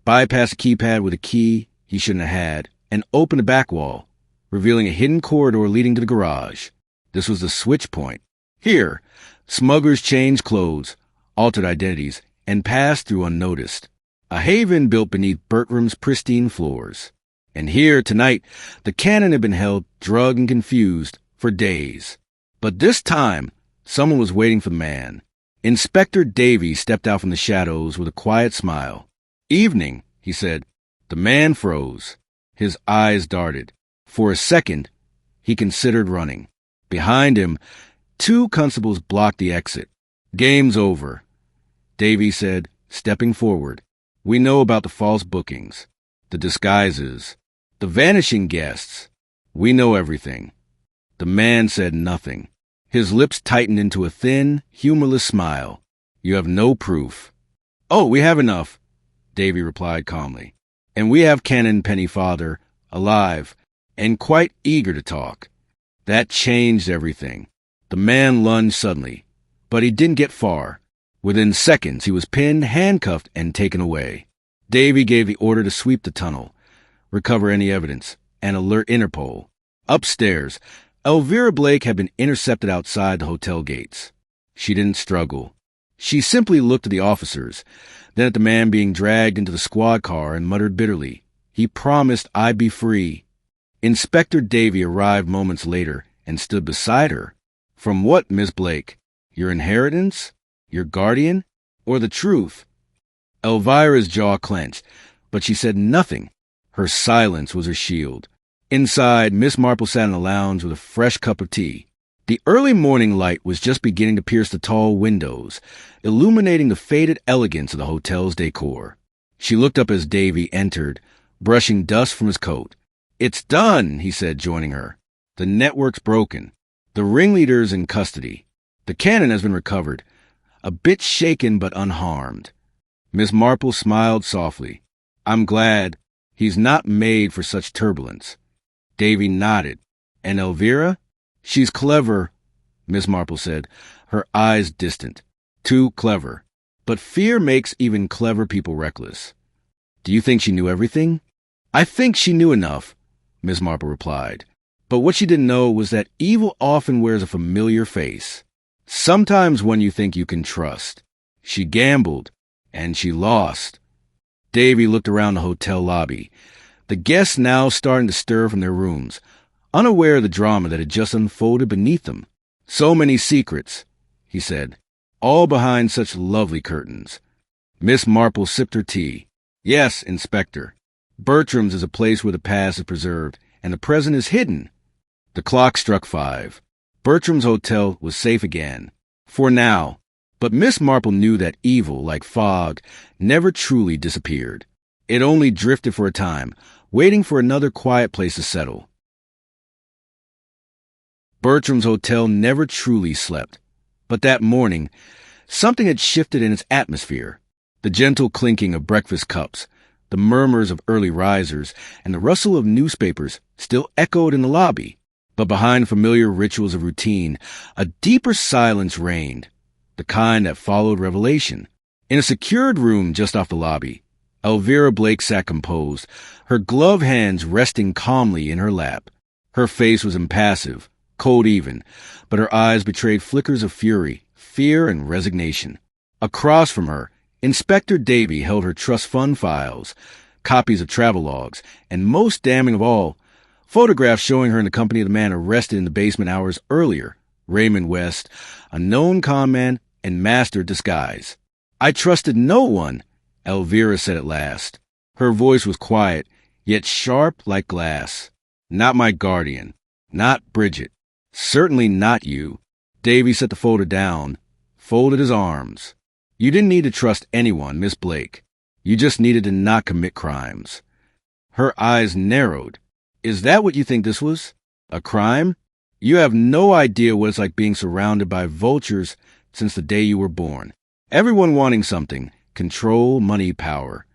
bypassed a keypad with a key he shouldn't have had, and opened a back wall, revealing a hidden corridor leading to the garage. This was the switch point. Here, smugglers changed clothes, altered identities, and passed through unnoticed. A haven built beneath Bertram's pristine floors. And here, tonight, the cannon had been held, drugged and confused, for days. But this time, someone was waiting for the man. Inspector Davy stepped out from the shadows with a quiet smile. "Evening," he said. The man froze. His eyes darted. For a second, he considered running. Behind him, 2 constables blocked the exit. "Game's over," Davy said, stepping forward. "We know about the false bookings, the disguises, the vanishing guests. We know everything." The man said nothing. His lips tightened into a thin, humorless smile. "You have no proof." "Oh, we have enough," Davy replied calmly. "And we have Canon Pennyfather, alive, and quite eager to talk." That changed everything. The man lunged suddenly, but he didn't get far. Within seconds, he was pinned, handcuffed, and taken away. Davy gave the order to sweep the tunnel, recover any evidence, and alert Interpol. Upstairs, Elvira Blake had been intercepted outside the hotel gates. She didn't struggle. She simply looked at the officers, then at the man being dragged into the squad car and muttered bitterly, "He promised I'd be free." Inspector Davy arrived moments later and stood beside her. "From what, Miss Blake? Your inheritance? Your guardian? Or the truth?" Elvira's jaw clenched, but she said nothing. Her silence was her shield. Inside, Miss Marple sat in the lounge with a fresh cup of tea. The early morning light was just beginning to pierce the tall windows, illuminating the faded elegance of the hotel's decor. She looked up as Davy entered, brushing dust from his coat. "It's done," he said, joining her. "The network's broken. The ringleader's in custody. The cannon has been recovered, a bit shaken but unharmed." Miss Marple smiled softly. "I'm glad. He's not made for such turbulence." Davy nodded. "And Elvira?" "She's clever," Miss Marple said, her eyes distant. "Too clever. But fear makes even clever people reckless." "Do you think she knew everything?" "I think she knew enough," Miss Marple replied. "But what she didn't know was that evil often wears a familiar face. Sometimes one you think you can trust. She gambled, and she lost." Davy looked around the hotel lobby. The guests now starting to stir from their rooms, unaware of the drama that had just unfolded beneath them. "So many secrets," he said, "all behind such lovely curtains." Miss Marple sipped her tea. "Yes, Inspector. Bertram's is a place where the past is preserved and the present is hidden." The clock struck 5. Bertram's hotel was safe again. For now. But Miss Marple knew that evil, like fog, never truly disappeared. It only drifted for a time, waiting for another quiet place to settle. Bertram's hotel never truly slept. But that morning, something had shifted in its atmosphere. The gentle clinking of breakfast cups, the murmurs of early risers, and the rustle of newspapers still echoed in the lobby. But behind familiar rituals of routine, a deeper silence reigned, the kind that followed revelation. In a secured room just off the lobby, Elvira Blake sat composed, her gloved hands resting calmly in her lap. Her face was impassive, cold even, but her eyes betrayed flickers of fury, fear, and resignation. Across from her, Inspector Davy held her trust fund files, copies of travelogues, and most damning of all, photographs showing her in the company of the man arrested in the basement hours earlier, Raymond West, a known conman and master disguise. "I trusted no one," Elvira said at last. Her voice was quiet, yet sharp like glass. "Not my guardian. Not Bridget. Certainly not you." Davy set the folder down, folded his arms. "You didn't need to trust anyone, Miss Blake. You just needed to not commit crimes." Her eyes narrowed. "Is that what you think this was? A crime? You have no idea what it's like being surrounded by vultures since the day you were born. Everyone wanting something. Control, money, power."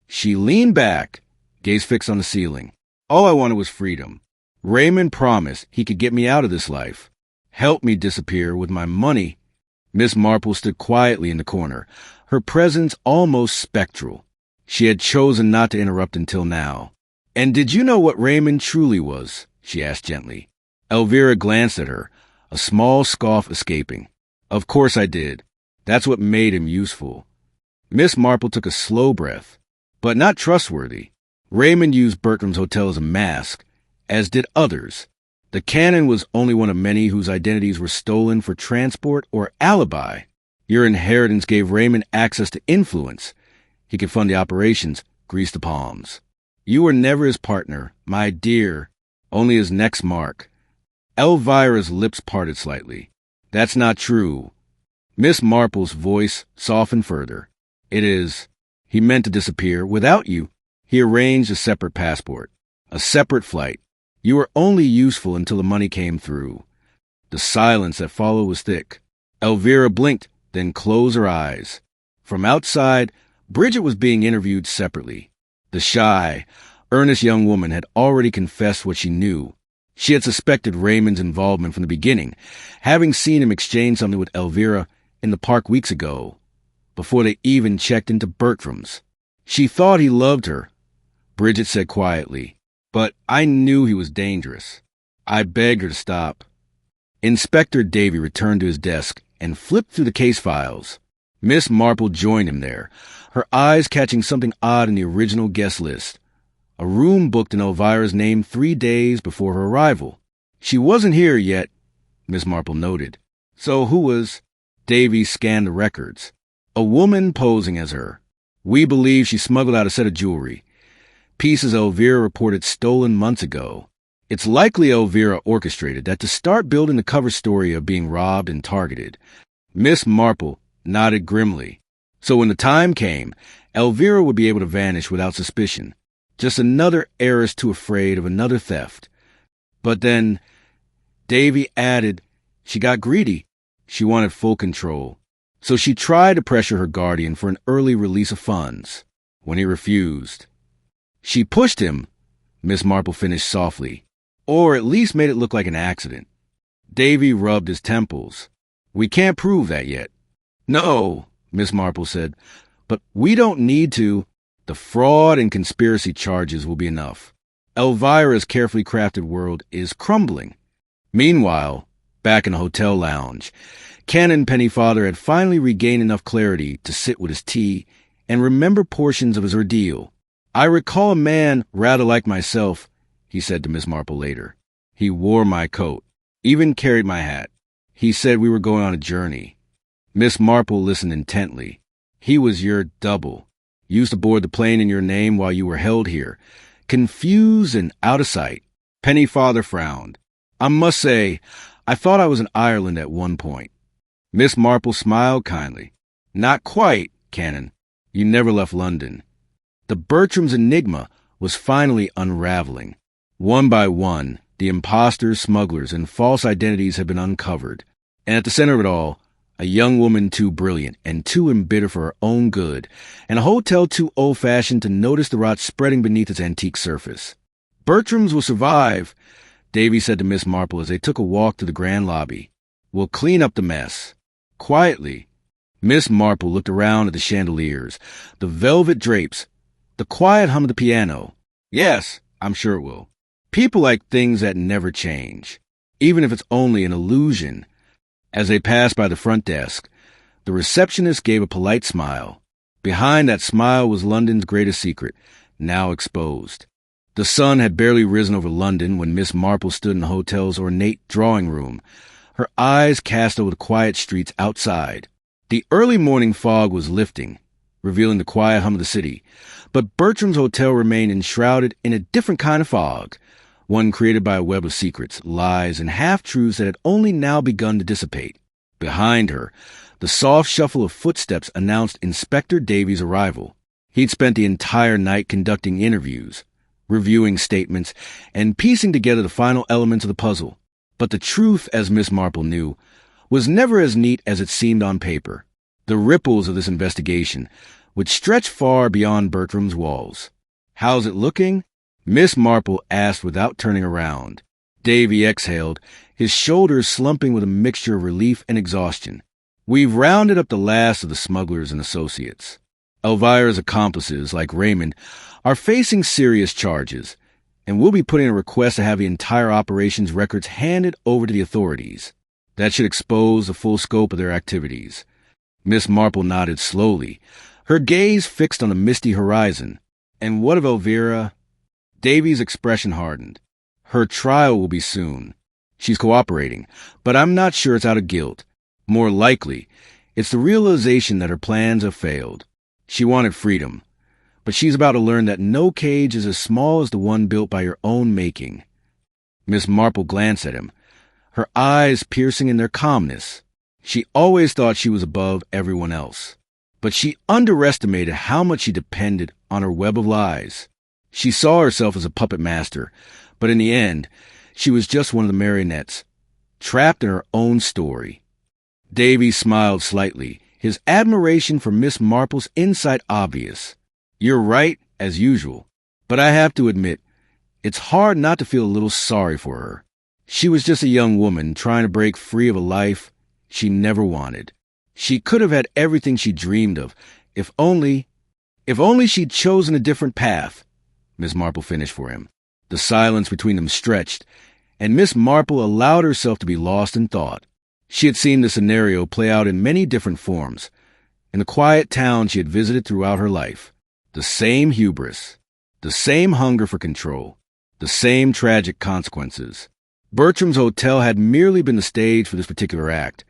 She leaned back, gaze fixed on the ceiling. "All I wanted was freedom. Raymond promised he could get me out of this life, help me disappear with my money. Miss Marple stood quietly in the corner, her presence almost spectral. She had chosen not to interrupt until now. "And did you know what Raymond truly was?" she asked gently. Elvira glanced at her, a small scoff escaping. "Of course I did. That's what made him useful." Miss Marple took a slow breath. "But not trustworthy. Raymond used Bertram's hotel as a mask, as did others. The canon was only one of many whose identities were stolen for transport or alibi. Your inheritance gave Raymond access to influence. He could fund the operations, grease the palms. You were never his partner, my dear, only his next mark." Elvira's lips parted slightly. "That's not true." Miss Marple's voice softened further. "It is. He meant to disappear without you. He arranged a separate passport, a separate flight. You were only useful until the money came through." The silence that followed was thick. Elvira blinked, then closed her eyes. From outside, Bridget was being interviewed separately. The shy, earnest young woman had already confessed what she knew. She had suspected Raymond's involvement from the beginning, having seen him exchange something with Elvira in the park weeks ago, before they even checked into Bertram's. "She thought he loved her," Bridget said quietly, "but I knew he was dangerous. I begged her to stop." Inspector Davy returned to his desk and flipped through the case files. Miss Marple joined him there, her eyes catching something odd in the original guest list. A room booked in Elvira's name 3 days before her arrival. "She wasn't here yet," Miss Marple noted. "So who was—" Davy scanned the records. "A woman posing as her. We believe she smuggled out a set of jewelry. Pieces Elvira reported stolen months ago. It's likely Elvira orchestrated that to start building the cover story of being robbed and targeted." Miss Marple nodded grimly. "So when the time came, Elvira would be able to vanish without suspicion. Just another heiress too afraid of another theft. But then," Davy added, "she got greedy. She wanted full control. So she tried to pressure her guardian for an early release of funds. When he refused, she pushed him," Miss Marple finished softly, "or at least made it look like an accident." Davy rubbed his temples. "We can't prove that yet." "No," Miss Marple said, "but we don't need to. The fraud and conspiracy charges will be enough. Elvira's carefully crafted world is crumbling." Meanwhile, back in the hotel lounge, Canon Pennyfather had finally regained enough clarity to sit with his tea and remember portions of his ordeal. "I recall a man rather like myself," he said to Miss Marple later. "He wore my coat, even carried my hat. He said we were going on a journey." Miss Marple listened intently. "He was your double. Used to board the plane in your name while you were held here, confused and out of sight." Pennyfather frowned. "I must say, I thought I was in Ireland at one point." Miss Marple smiled kindly. "Not quite, Canon. You never left London." The Bertram's enigma was finally unraveling. One by one, the imposters, smugglers, and false identities had been uncovered. And at the center of it all, a young woman too brilliant and too embittered for her own good, and a hotel too old-fashioned to notice the rot spreading beneath its antique surface. "Bertram's will survive," Davy said to Miss Marple as they took a walk to the grand lobby. "We'll clean up the mess." Quietly, Miss Marple looked around at the chandeliers, the velvet drapes, the quiet hum of the piano. "Yes, I'm sure it will. People like things that never change, even if it's only an illusion." As they passed by the front desk, the receptionist gave a polite smile. Behind that smile was London's greatest secret, now exposed. The sun had barely risen over London when Miss Marple stood in the hotel's ornate drawing room, her eyes cast over the quiet streets outside. The early morning fog was lifting, revealing the quiet hum of the city, but Bertram's hotel remained enshrouded in a different kind of fog, one created by a web of secrets, lies, and half-truths that had only now begun to dissipate. Behind her, the soft shuffle of footsteps announced Inspector Davy's arrival. He'd spent the entire night conducting interviews, reviewing statements, and piecing together the final elements of the puzzle. But the truth, as Miss Marple knew, was never as neat as it seemed on paper. The ripples of this investigation would stretch far beyond Bertram's walls. "How's it looking?" Miss Marple asked without turning around. Davy exhaled, his shoulders slumping with a mixture of relief and exhaustion. We've rounded up the last of the smugglers and associates. Elvira's accomplices, like Raymond, are facing serious charges, and we'll be putting a request to have the entire operation's records handed over to the authorities. That should expose the full scope of their activities. Miss Marple nodded slowly, her gaze fixed on the misty horizon. And what of Elvira? Davy's expression hardened. Her trial will be soon. She's cooperating, but I'm not sure it's out of guilt. More likely, it's the realization that her plans have failed. She wanted freedom, but she's about to learn that no cage is as small as the one built by your own making. Miss Marple glanced at him, her eyes piercing in their calmness. She always thought she was above everyone else, but she underestimated how much she depended on her web of lies. She saw herself as a puppet master, but in the end, she was just one of the marionettes, trapped in her own story. Davy smiled slightly, his admiration for Miss Marple's insight obvious. You're right, as usual, but I have to admit, it's hard not to feel a little sorry for her. She was just a young woman trying to break free of a life she never wanted. She could have had everything she dreamed of, if only she'd chosen a different path. Miss Marple finished for him. The silence between them stretched, and Miss Marple allowed herself to be lost in thought. She had seen the scenario play out in many different forms, in the quiet town she had visited throughout her life. The same hubris, the same hunger for control, the same tragic consequences. Bertram's hotel had merely been the stage for this particular act,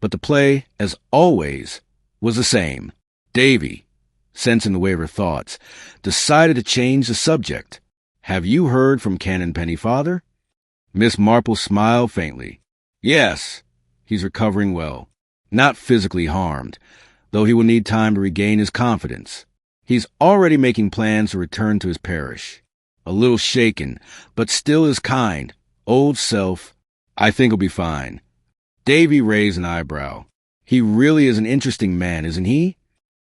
but the play, as always, was the same. Davy, sensing the wave of her thoughts, decided to change the subject. Have you heard from Canon Pennyfather? Miss Marple smiled faintly. Yes, he's recovering well. Not physically harmed, though he will need time to regain his confidence. He's already making plans to return to his parish. A little shaken, but still his kind, old self. I think he'll be fine. Davy raised an eyebrow. He really is an interesting man, isn't he?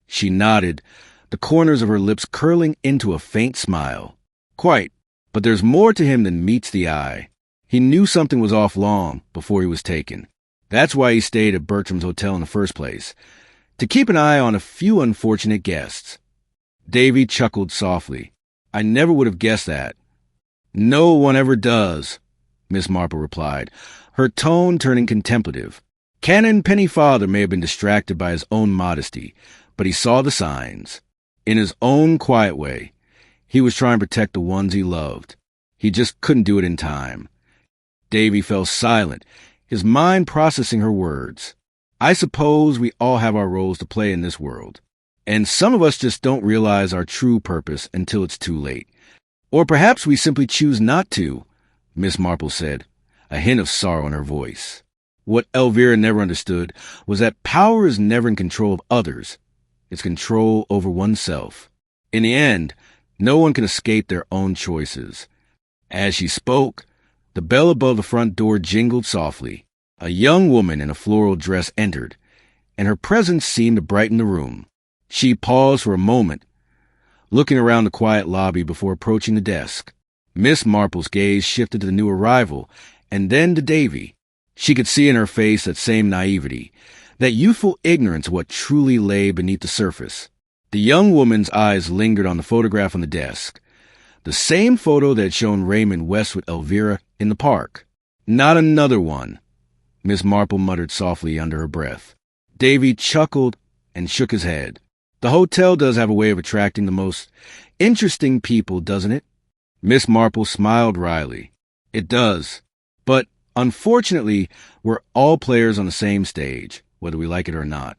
She nodded, the corners of her lips curling into a faint smile. Quite, but there's more to him than meets the eye. He knew something was off long before he was taken. That's why he stayed at Bertram's hotel in the first place, to keep an eye on a few unfortunate guests. Davy chuckled softly. I never would have guessed that. No one ever does, Miss Marple replied, her tone turning contemplative. Canon Pennyfather may have been distracted by his own modesty, but he saw the signs. In his own quiet way, he was trying to protect the ones he loved. He just couldn't do it in time. Davy fell silent, his mind processing her words. I suppose we all have our roles to play in this world, and some of us just don't realize our true purpose until it's too late. Or perhaps we simply choose not to, Miss Marple said, a hint of sorrow in her voice. What Elvira never understood was that power is never in control of others. It's control over oneself. In the end, no one can escape their own choices. As she spoke, the bell above the front door jingled softly. A young woman in a floral dress entered, and her presence seemed to brighten the room. She paused for a moment, looking around the quiet lobby before approaching the desk. Miss Marple's gaze shifted to the new arrival, and then to Davy. She could see in her face that same naivety, that youthful ignorance of what truly lay beneath the surface. The young woman's eyes lingered on the photograph on the desk, the same photo that had shown Raymond West with Elvira in the park. Not another one, Miss Marple muttered softly under her breath. Davy chuckled and shook his head. The hotel does have a way of attracting the most interesting people, doesn't it? Miss Marple smiled wryly. It does. But unfortunately, we're all players on the same stage, whether we like it or not.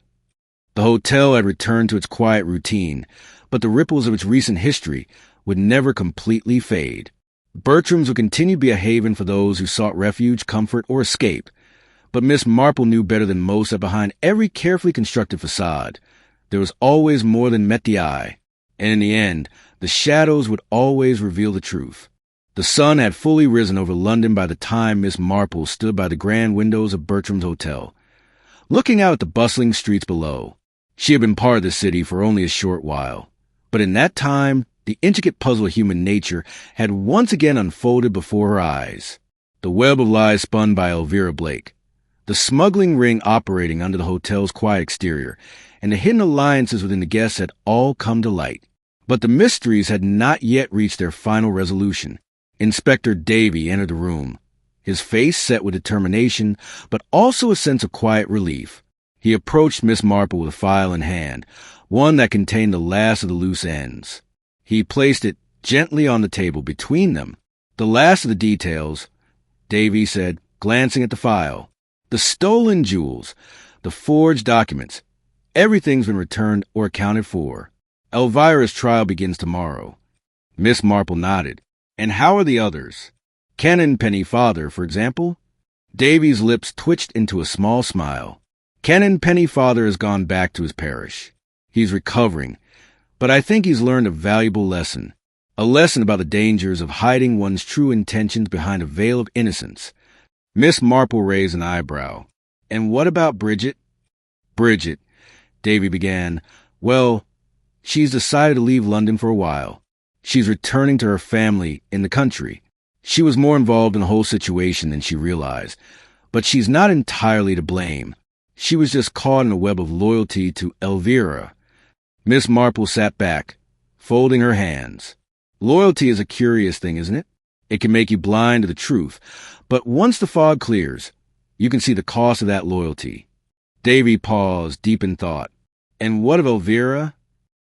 The hotel had returned to its quiet routine, but the ripples of its recent history would never completely fade. Bertram's would continue to be a haven for those who sought refuge, comfort, or escape. But Miss Marple knew better than most that behind every carefully constructed facade, there was always more than met the eye. And in the end, the shadows would always reveal the truth. The sun had fully risen over London by the time Miss Marple stood by the grand windows of Bertram's hotel, looking out at the bustling streets below. She had been part of the city for only a short while, but in that time, the intricate puzzle of human nature had once again unfolded before her eyes. The web of lies spun by Elvira Blake. The smuggling ring operating under the hotel's quiet exterior, and the hidden alliances within the guests had all come to light. But the mysteries had not yet reached their final resolution. Inspector Davy entered the room, his face set with determination, but also a sense of quiet relief. He approached Miss Marple with a file in hand, one that contained the last of the loose ends. He placed it gently on the table between them. "The last of the details," Davy said, glancing at the file. "The stolen jewels, the forged documents, everything's been returned or accounted for. Elvira's trial begins tomorrow." Miss Marple nodded. "And how are the others? Canon Pennyfather, for example?" Davy's lips twitched into a small smile. "Canon Pennyfather has gone back to his parish. He's recovering, but I think he's learned a valuable lesson. A lesson about the dangers of hiding one's true intentions behind a veil of innocence." Miss Marple raised an eyebrow. "And what about Bridget?" "Bridget," Davy began. "Well, she's decided to leave London for a while. She's returning to her family in the country. She was more involved in the whole situation than she realized, but she's not entirely to blame. She was just caught in a web of loyalty to Elvira." Miss Marple sat back, folding her hands. "Loyalty is a curious thing, isn't it? It can make you blind to the truth, but once the fog clears, you can see the cost of that loyalty." Davy paused, deep in thought. "And what of Elvira?"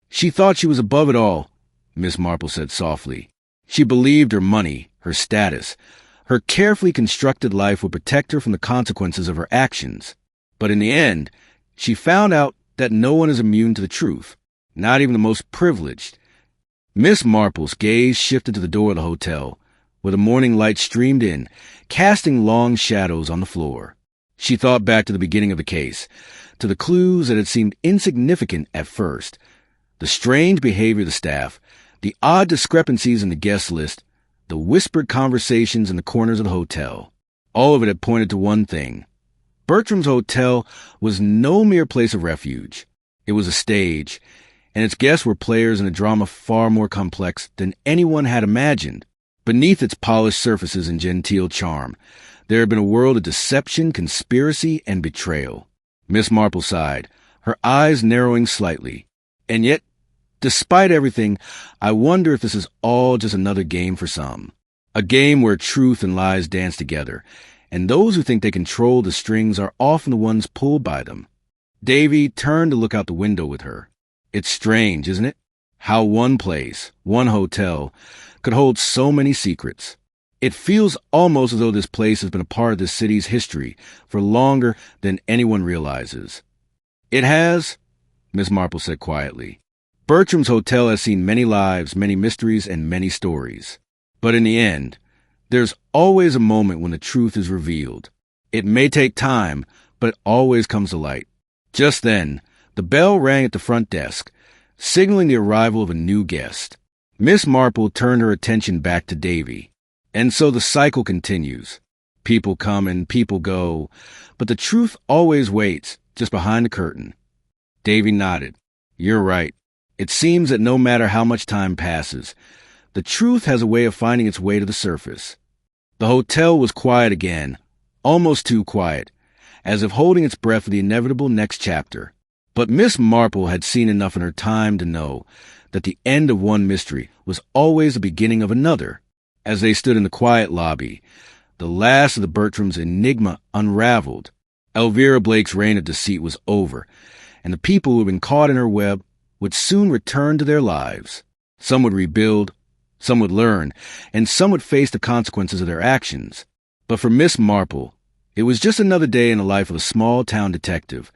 "She thought she was above it all," Miss Marple said softly. "She believed her money, her status, her carefully constructed life would protect her from the consequences of her actions. But in the end, she found out that no one is immune to the truth, not even the most privileged." Miss Marple's gaze shifted to the door of the hotel, where the morning light streamed in, casting long shadows on the floor. She thought back to the beginning of the case, to the clues that had seemed insignificant at first, the strange behavior of the staff, the odd discrepancies in the guest list, the whispered conversations in the corners of the hotel. All of it had pointed to one thing. Bertram's hotel was no mere place of refuge. It was a stage, and its guests were players in a drama far more complex than anyone had imagined. Beneath its polished surfaces and genteel charm, there had been a world of deception, conspiracy, and betrayal. Miss Marple sighed, her eyes narrowing slightly. "And yet, despite everything, I wonder if this is all just another game for some. A game where truth and lies dance together, and those who think they control the strings are often the ones pulled by them." Davy turned to look out the window with her. "It's strange, isn't it? How one place, one hotel, could hold so many secrets. It feels almost as though this place has been a part of this city's history for longer than anyone realizes." "It has," Miss Marple said quietly. "Bertram's hotel has seen many lives, many mysteries, and many stories. But in the end, there's always a moment when the truth is revealed. It may take time, but it always comes to light." Just then, the bell rang at the front desk, signaling the arrival of a new guest. Miss Marple turned her attention back to Davy. "And so the cycle continues. People come and people go, but the truth always waits, just behind the curtain." Davy nodded. "You're right. It seems that no matter how much time passes, the truth has a way of finding its way to the surface." The hotel was quiet again, almost too quiet, as if holding its breath for the inevitable next chapter. But Miss Marple had seen enough in her time to know that the end of one mystery was always the beginning of another. As they stood in the quiet lobby, the last of the Bertrams' Enigma unraveled. Elvira Blake's reign of deceit was over, and the people who had been caught in her web would soon return to their lives. Some would rebuild, some would learn, and some would face the consequences of their actions. But for Miss Marple, it was just another day in the life of a small-town detective,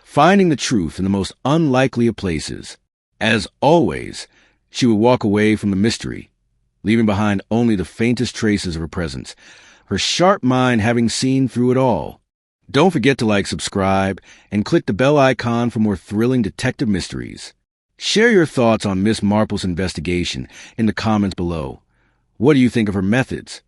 finding the truth in the most unlikely of places. As always, she would walk away from the mystery, leaving behind only the faintest traces of her presence, her sharp mind having seen through it all. Don't forget to like, subscribe, and click the bell icon for more thrilling detective mysteries. Share your thoughts on Miss Marple's investigation in the comments below. What do you think of her methods?